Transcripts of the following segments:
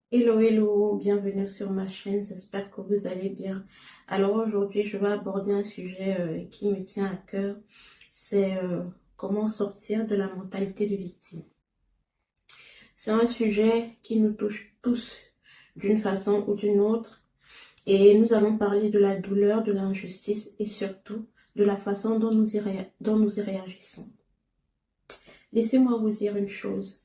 Hello, hello, bienvenue sur ma chaîne, j'espère que vous allez bien. Alors aujourd'hui, je vais aborder un sujet qui me tient à cœur, c'est comment sortir de la mentalité de victime. C'est un sujet qui nous touche tous d'une façon ou d'une autre et nous allons parler de la douleur, de l'injustice et surtout de la façon dont dont nous y réagissons. Laissez-moi vous dire une chose,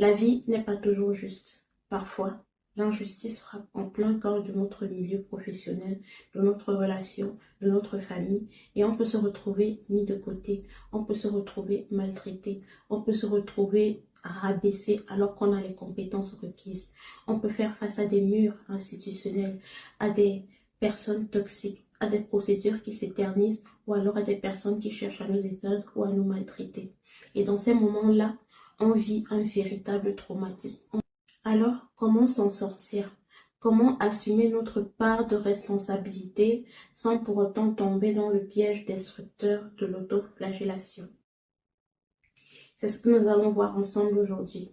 la vie n'est pas toujours juste. Parfois, l'injustice frappe en plein cœur de notre milieu professionnel, de notre relation, de notre famille, et on peut se retrouver mis de côté, on peut se retrouver maltraité, on peut se retrouver rabaissé alors qu'on a les compétences requises. On peut faire face à des murs institutionnels, à des personnes toxiques, à des procédures qui s'éternisent, ou alors à des personnes qui cherchent à nous éteindre ou à nous maltraiter. Et dans ces moments-là, on vit un véritable traumatisme. Alors, comment s'en sortir? Comment assumer notre part de responsabilité sans pour autant tomber dans le piège destructeur de l'autoflagellation? C'est ce que nous allons voir ensemble aujourd'hui.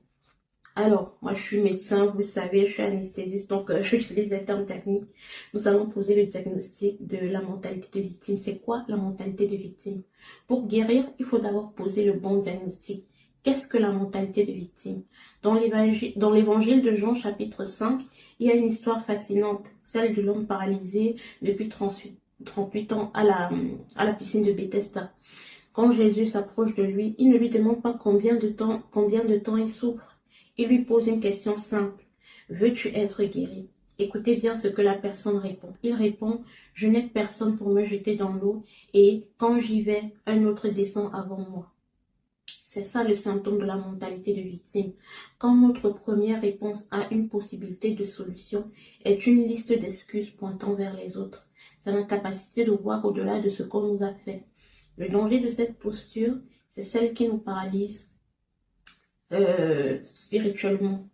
Alors, moi je suis médecin, vous le savez, je suis anesthésiste, donc j'utilise les termes techniques. Nous allons poser le diagnostic de la mentalité de victime. C'est quoi la mentalité de victime? Pour guérir, il faut d'abord poser le bon diagnostic. Qu'est-ce que la mentalité de victime? Dans l'évangile de Jean chapitre 5, il y a une histoire fascinante, celle de l'homme paralysé depuis 38 ans à la piscine de Bethesda. Quand Jésus s'approche de lui, il ne lui demande pas combien de temps il souffre. Il lui pose une question simple. Veux-tu être guéri? Écoutez bien ce que la personne répond. Il répond, je n'ai personne pour me jeter dans l'eau et quand j'y vais, un autre descend avant moi. C'est ça le symptôme de la mentalité de victime. Quand notre première réponse à une possibilité de solution est une liste d'excuses pointant vers les autres. C'est l'incapacité de voir au-delà de ce qu'on nous a fait. Le danger de cette posture, c'est celle qui nous paralyse spirituellement.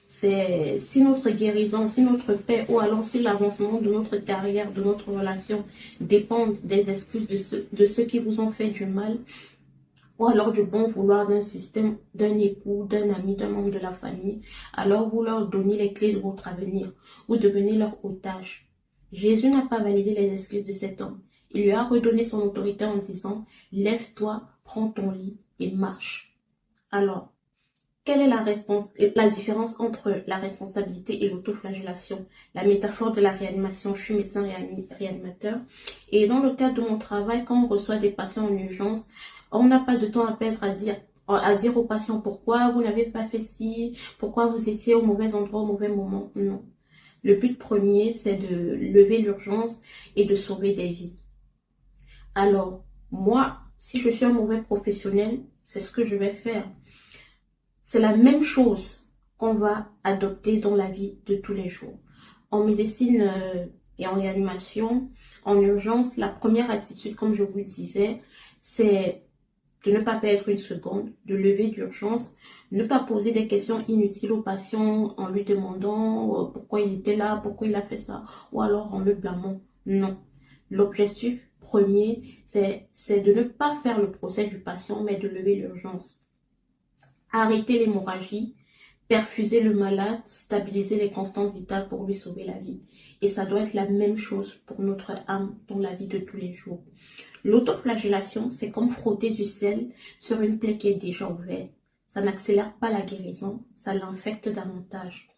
C'est si notre guérison, si notre paix ou alors si l'avancement de notre carrière, de notre relation dépendent des excuses de ceux qui vous ont fait du mal ou alors du bon vouloir d'un système, d'un époux, d'un ami, d'un membre de la famille, alors vous leur donnez les clés de votre avenir ou devenez leur otage. Jésus n'a pas validé les excuses de cet homme. Il lui a redonné son autorité en disant, lève-toi, prends ton lit et marche. Alors, quelle est la différence entre la responsabilité et l'autoflagellation? La métaphore de la réanimation, je suis médecin réanimateur. Et dans le cadre de mon travail, quand on reçoit des patients en urgence, on n'a pas de temps à perdre à dire aux patients pourquoi vous n'avez pas fait ci, pourquoi vous étiez au mauvais endroit au mauvais moment. Non. Le but premier, c'est de lever l'urgence et de sauver des vies. Alors, moi, si je suis un mauvais professionnel, c'est ce que je vais faire. C'est la même chose qu'on va adopter dans la vie de tous les jours. En médecine et en réanimation, en urgence, la première attitude, comme je vous le disais, c'est de ne pas perdre une seconde, de lever d'urgence, ne pas poser des questions inutiles au patient en lui demandant pourquoi il était là, pourquoi il a fait ça, ou alors en le blâmant. Non. L'objectif premier, c'est de ne pas faire le procès du patient, mais de lever l'urgence. Arrêter l'hémorragie, perfuser le malade, stabiliser les constantes vitales pour lui sauver la vie. Et ça doit être la même chose pour notre âme dans la vie de tous les jours. L'autoflagellation, c'est comme frotter du sel sur une plaie qui est déjà ouverte. Ça n'accélère pas la guérison, ça l'infecte davantage.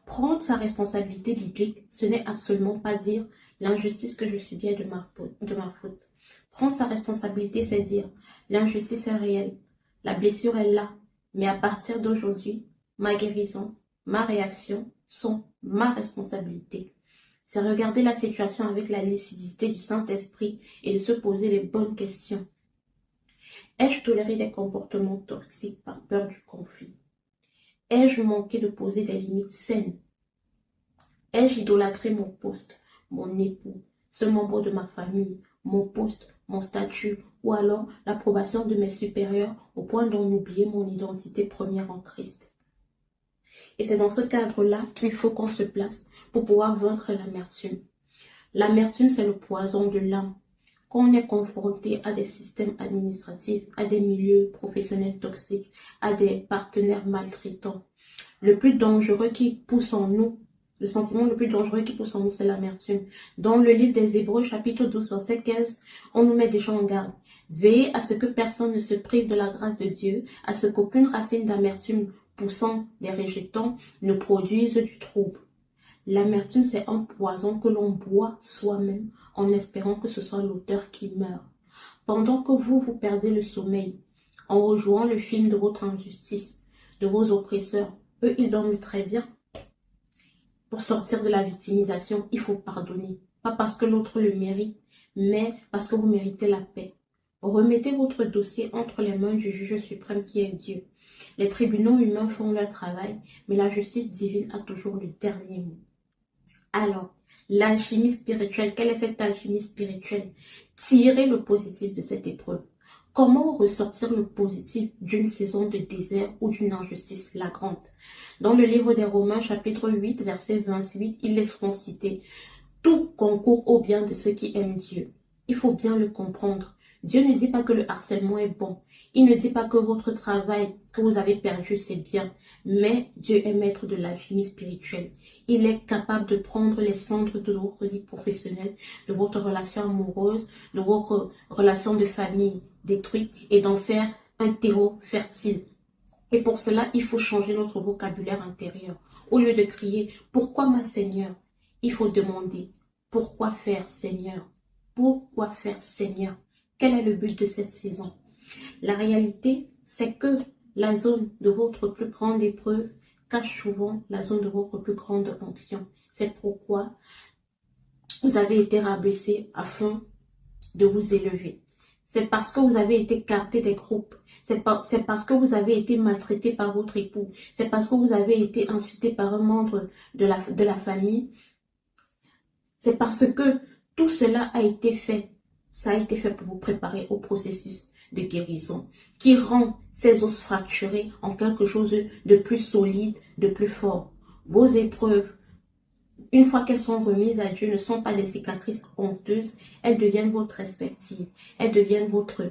Prendre sa responsabilité biblique, ce n'est absolument pas dire l'injustice que je subis est de ma faute. Prendre sa responsabilité, c'est dire l'injustice est réelle, la blessure est là, mais à partir d'aujourd'hui, ma guérison, ma réaction sont ma responsabilité. C'est regarder la situation avec la lucidité du Saint-Esprit et de se poser les bonnes questions. Ai-je toléré des comportements toxiques par peur du conflit? Ai-je manqué de poser des limites saines? Ai-je idolâtré mon poste, mon époux, ce membre de ma famille, mon poste, mon statut, ou alors l'approbation de mes supérieurs au point d'en oublier mon identité première en Christ? Et c'est dans ce cadre-là qu'il faut qu'on se place pour pouvoir vaincre l'amertume. L'amertume, c'est le poison de l'âme. Quand on est confronté à des systèmes administratifs, à des milieux professionnels toxiques, à des partenaires maltraitants, le plus dangereux qui pousse en nous, le sentiment le plus dangereux qui pousse en nous, c'est l'amertume. Dans le livre des Hébreux, chapitre 12, verset 15, on nous met déjà en garde. Veillez à ce que personne ne se prive de la grâce de Dieu, à ce qu'aucune racine d'amertume poussant des rejetants ne produise du trouble. L'amertume, c'est un poison que l'on boit soi-même en espérant que ce soit l'auteur qui meurt. Pendant que vous perdez le sommeil, en rejouant le film de votre injustice, de vos oppresseurs, eux, ils dorment très bien. Pour sortir de la victimisation, il faut pardonner. Pas parce que l'autre le mérite, mais parce que vous méritez la paix. Remettez votre dossier entre les mains du juge suprême qui est Dieu. Les tribunaux humains font leur travail, mais la justice divine a toujours le dernier mot. Alors, l'alchimie spirituelle, quelle est cette alchimie spirituelle? Tirez le positif de cette épreuve. Comment ressortir le positif d'une saison de désert ou d'une injustice flagrante? Dans le livre des Romains, chapitre 8, verset 28, ils laisseront citer « Tout concourt au bien de ceux qui aiment Dieu ». Il faut bien le comprendre. Dieu ne dit pas que le harcèlement est bon. Il ne dit pas que votre travail que vous avez perdu, c'est bien. Mais Dieu est maître de l'alchimie spirituelle. Il est capable de prendre les cendres de votre vie professionnelle, de votre relation amoureuse, de votre relation de famille détruite et d'en faire un terreau fertile. Et pour cela, il faut changer notre vocabulaire intérieur. Au lieu de crier « Pourquoi ma Seigneur ?» il faut demander « Pourquoi faire Seigneur ?» Pourquoi faire Seigneur? Quel est le but de cette saison? La réalité, c'est que la zone de votre plus grande épreuve cache souvent la zone de votre plus grande onction. C'est pourquoi vous avez été rabaissé afin de vous élever. C'est parce que vous avez été écarté des groupes. C'est parce que vous avez été maltraité par votre époux. C'est parce que vous avez été insulté par un membre de la famille. C'est parce que tout cela a été fait. Ça a été fait pour vous préparer au processus de guérison qui rend ces os fracturés en quelque chose de plus solide, de plus fort. Vos épreuves, une fois qu'elles sont remises à Dieu, ne sont pas des cicatrices honteuses, elles deviennent votre perspective, elles deviennent votre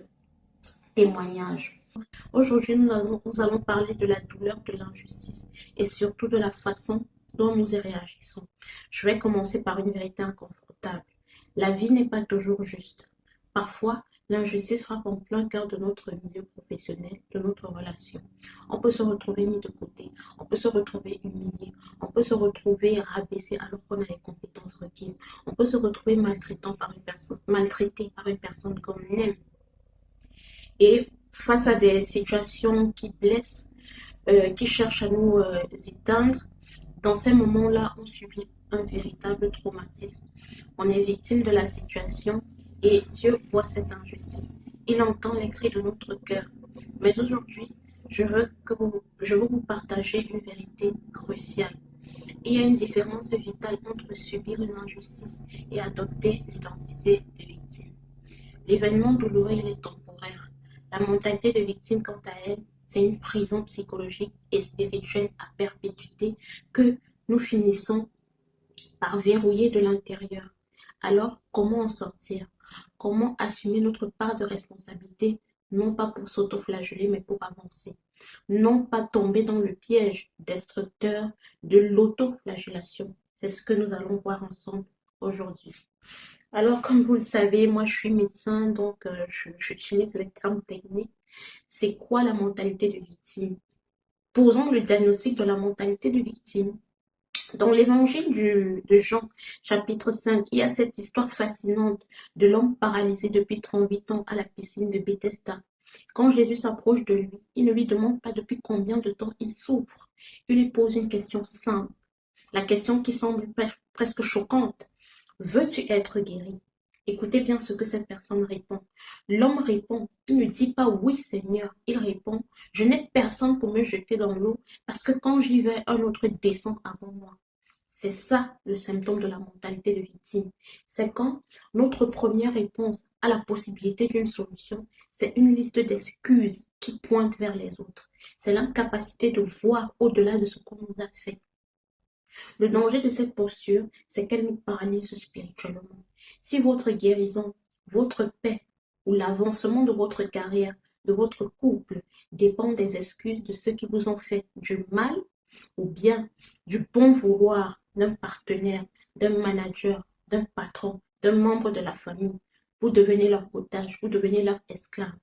témoignage. Aujourd'hui, nous allons parler de la douleur de l'injustice et surtout de la façon dont nous y réagissons. Je vais commencer par une vérité inconfortable. La vie n'est pas toujours juste. Parfois, l'injustice frappe en plein cœur de notre milieu professionnel, de notre relation. On peut se retrouver mis de côté, on peut se retrouver humilié, on peut se retrouver rabaissé alors qu'on a les compétences requises, on peut se retrouver maltraité par une personne qu'on aime. Et face à des situations qui blessent, qui cherchent à nous éteindre, dans ces moments-là, on subit un véritable traumatisme. On est victime de la situation et Dieu voit cette injustice. Il entend les cris de notre cœur. Mais aujourd'hui, je veux vous partager une vérité cruciale. Il y a une différence vitale entre subir une injustice et adopter l'identité de victime. L'événement douloureux, il est temporaire. La mentalité de victime, quant à elle, c'est une prison psychologique et spirituelle à perpétuité que nous finissons par verrouiller de l'intérieur. Alors, comment en sortir? Comment assumer notre part de responsabilité, non pas pour s'autoflageller, mais pour avancer? Non pas tomber dans le piège destructeur de l'autoflagellation. C'est ce que nous allons voir ensemble aujourd'hui. Alors, comme vous le savez, moi je suis médecin, donc j'utilise les termes techniques. C'est quoi la mentalité de victime? Posons le diagnostic de la mentalité de victime. Dans l'évangile de Jean, chapitre 5, il y a cette histoire fascinante de l'homme paralysé depuis 38 ans à la piscine de Bethesda. Quand Jésus s'approche de lui, il ne lui demande pas depuis combien de temps il souffre. Il lui pose une question simple, la question qui semble presque choquante. Veux-tu être guéri? Écoutez bien ce que cette personne répond. L'homme répond, il ne dit pas oui Seigneur, il répond, je n'ai personne pour me jeter dans l'eau parce que quand j'y vais, un autre descend avant moi. C'est ça le symptôme de la mentalité de victime. C'est quand notre première réponse à la possibilité d'une solution, c'est une liste d'excuses qui pointe vers les autres. C'est l'incapacité de voir au-delà de ce qu'on nous a fait. Le danger de cette posture, c'est qu'elle nous paralyse spirituellement. Si votre guérison votre paix ou l'avancement de votre carrière, de votre couple, dépend des excuses de ceux qui vous ont fait du mal ou bien du bon vouloir d'un partenaire, d'un manager, d'un patron, d'un membre de la famille. Vous devenez leur otage, vous devenez leur esclave.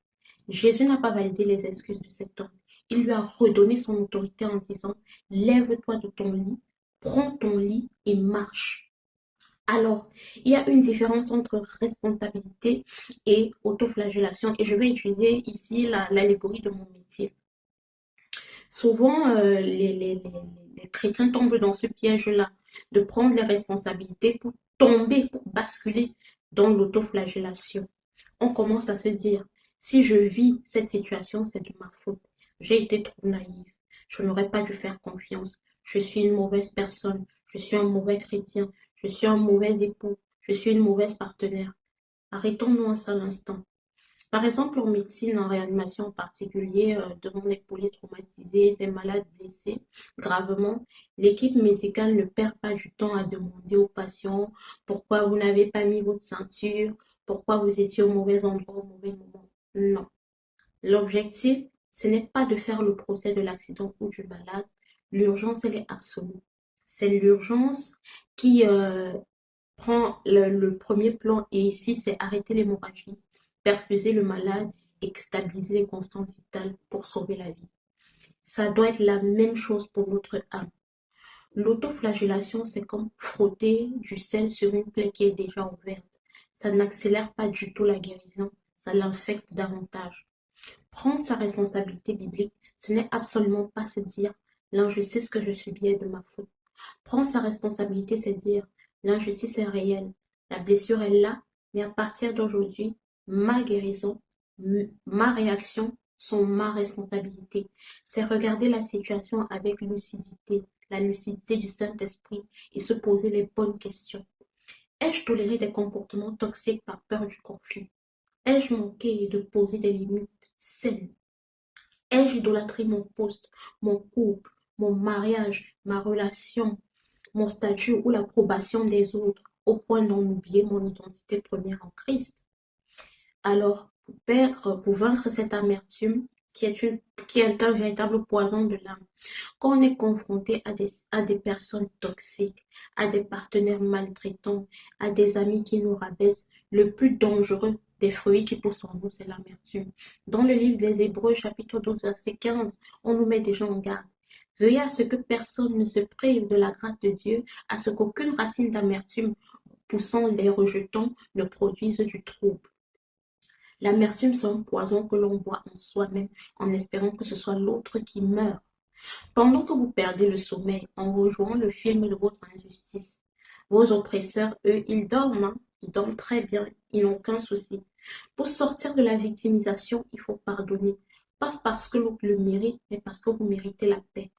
Jésus n'a pas validé les excuses de cet homme. Il lui a redonné son autorité en disant, lève-toi de ton lit, prends ton lit et marche. Alors, il y a une différence entre responsabilité et autoflagellation et je vais utiliser ici l'allégorie de mon métier. Souvent, les chrétiens tombent dans ce piège-là de prendre les responsabilités pour tomber, pour basculer dans l'autoflagellation. On commence à se dire, si je vis cette situation, c'est de ma faute. J'ai été trop naïve. Je n'aurais pas dû faire confiance. Je suis une mauvaise personne. Je suis un mauvais chrétien. Je suis un mauvais époux. Je suis une mauvaise partenaire. Arrêtons-nous un seul instant. Par exemple, en médecine, en réanimation en particulier, devant les polytraumatisés, des malades blessés gravement, l'équipe médicale ne perd pas du temps à demander aux patients pourquoi vous n'avez pas mis votre ceinture, pourquoi vous étiez au mauvais endroit au mauvais moment. Non. L'objectif, ce n'est pas de faire le procès de l'accident ou du malade. L'urgence, elle est absolue. C'est l'urgence qui prend le premier plan et ici, c'est arrêter l'hémorragie, perfuser le malade et stabiliser les constantes vitales pour sauver la vie. Ça doit être la même chose pour notre âme. L'autoflagellation, c'est comme frotter du sel sur une plaie qui est déjà ouverte. Ça n'accélère pas du tout la guérison, ça l'infecte davantage. Prendre sa responsabilité biblique, ce n'est absolument pas se dire l'injustice que je subis est de ma faute. Prendre sa responsabilité, c'est dire l'injustice est réelle, la blessure est là, mais à partir d'aujourd'hui, ma guérison, ma réaction sont ma responsabilité. C'est regarder la situation avec lucidité, la lucidité du Saint-Esprit et se poser les bonnes questions. Ai-je toléré des comportements toxiques par peur du conflit? Ai-je manqué de poser des limites saines? Ai-je idolâtré mon poste, mon couple, mon mariage, ma relation, mon statut ou l'approbation des autres au point d'en oublier mon identité première en Christ? Alors, pour vaincre cette amertume qui est un véritable poison de l'âme, quand on est confronté à des personnes toxiques, à des partenaires maltraitants, à des amis qui nous rabaissent, le plus dangereux des fruits qui poussent en nous, c'est l'amertume. Dans le livre des Hébreux, chapitre 12, verset 15, on nous met déjà en garde. Veuillez à ce que personne ne se prive de la grâce de Dieu, à ce qu'aucune racine d'amertume poussant les rejetants ne produise du trouble. L'amertume, c'est un poison que l'on boit en soi-même en espérant que ce soit l'autre qui meurt. Pendant que vous perdez le sommeil en rejoignant le film de votre injustice, vos oppresseurs, eux, ils dorment, hein. Ils dorment très bien, ils n'ont aucun souci. Pour sortir de la victimisation, il faut pardonner. Pas parce que l'autre le mérite, mais parce que vous méritez la paix.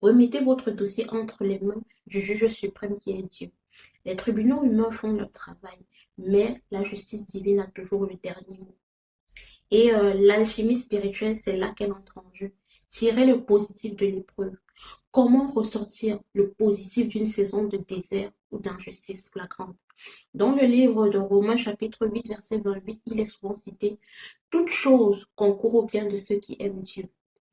Remettez votre dossier entre les mains du juge suprême qui est Dieu. Les tribunaux humains font leur travail, mais la justice divine a toujours le dernier mot. Et l'alchimie spirituelle, c'est là qu'elle entre en jeu. Tirer le positif de l'épreuve. Comment ressortir le positif d'une saison de désert ou d'injustice flagrante? Dans le livre de Romains chapitre 8, verset 28, il est souvent cité « Toute chose concourt au bien de ceux qui aiment Dieu ».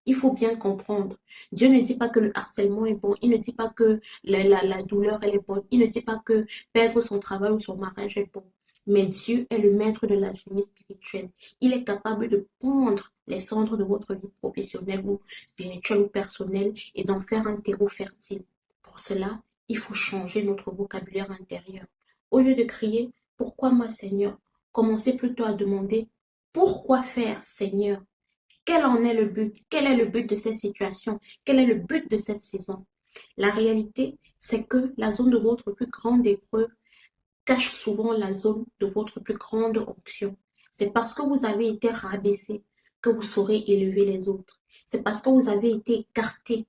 Il faut bien comprendre. Dieu ne dit pas que le harcèlement est bon. Il ne dit pas que la douleur elle est bonne. Il ne dit pas que perdre son travail ou son mariage est bon. Mais Dieu est le maître de l'alchimie spirituelle. Il est capable de prendre les cendres de votre vie professionnelle ou spirituelle ou personnelle et d'en faire un terreau fertile. Pour cela, il faut changer notre vocabulaire intérieur. Au lieu de crier « Pourquoi moi Seigneur ?», commencez plutôt à demander « Pourquoi faire Seigneur ?» Quel en est le but? Quel est le but de cette situation? Quel est le but de cette saison? La réalité, c'est que la zone de votre plus grande épreuve cache souvent la zone de votre plus grande onction. C'est parce que vous avez été rabaissé que vous saurez élever les autres. C'est parce que vous avez été écarté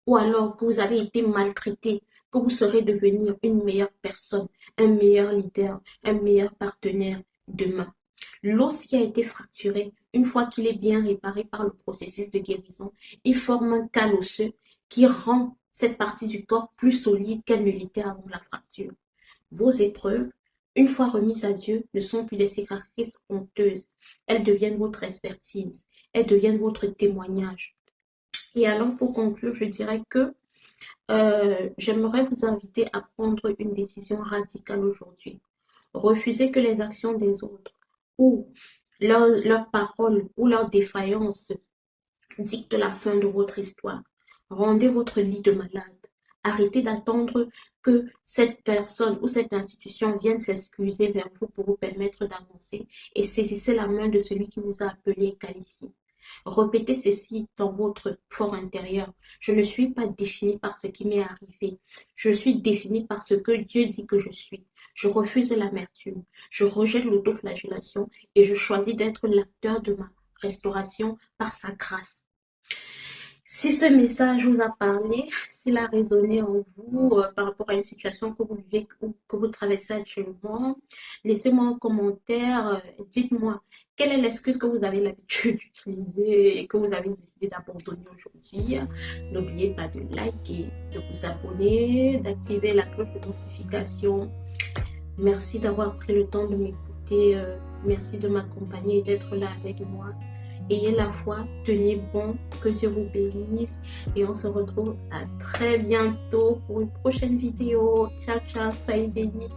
ou alors que vous avez été maltraité que vous saurez devenir une meilleure personne, un meilleur leader, un meilleur partenaire demain. L'os qui a été fracturé, une fois qu'il est bien réparé par le processus de guérison, il forme un cal osseux qui rend cette partie du corps plus solide qu'elle ne l'était avant la fracture. Vos épreuves une fois remises à Dieu, ne sont plus des cicatrices honteuses. Elles deviennent votre expertise. Elles deviennent votre témoignage. Et alors, pour conclure, je dirais que j'aimerais vous inviter à prendre une décision radicale aujourd'hui. Refusez que les actions des autres ou leurs paroles ou leurs défaillances dictent la fin de votre histoire. Rendez votre lit de malade. Arrêtez d'attendre que cette personne ou cette institution vienne s'excuser vers vous pour vous permettre d'avancer et saisissez la main de celui qui vous a appelé et qualifié. Répétez ceci dans votre fort intérieur. Je ne suis pas défini par ce qui m'est arrivé. Je suis défini par ce que Dieu dit que je suis. Je refuse l'amertume. Je rejette l'autoflagellation et je choisis d'être l'acteur de ma restauration par sa grâce. Si ce message vous a parlé, s'il a résonné en vous par rapport à une situation que vous vivez ou que vous traversez actuellement, laissez-moi un commentaire, dites-moi quelle est l'excuse que vous avez l'habitude d'utiliser et que vous avez décidé d'abandonner aujourd'hui. N'oubliez pas de liker, de vous abonner, d'activer la cloche de notification. Merci d'avoir pris le temps de m'écouter, merci de m'accompagner et d'être là avec moi. Ayez la foi, tenez bon, que Dieu vous bénisse et on se retrouve à très bientôt pour une prochaine vidéo. Ciao, ciao, soyez bénis.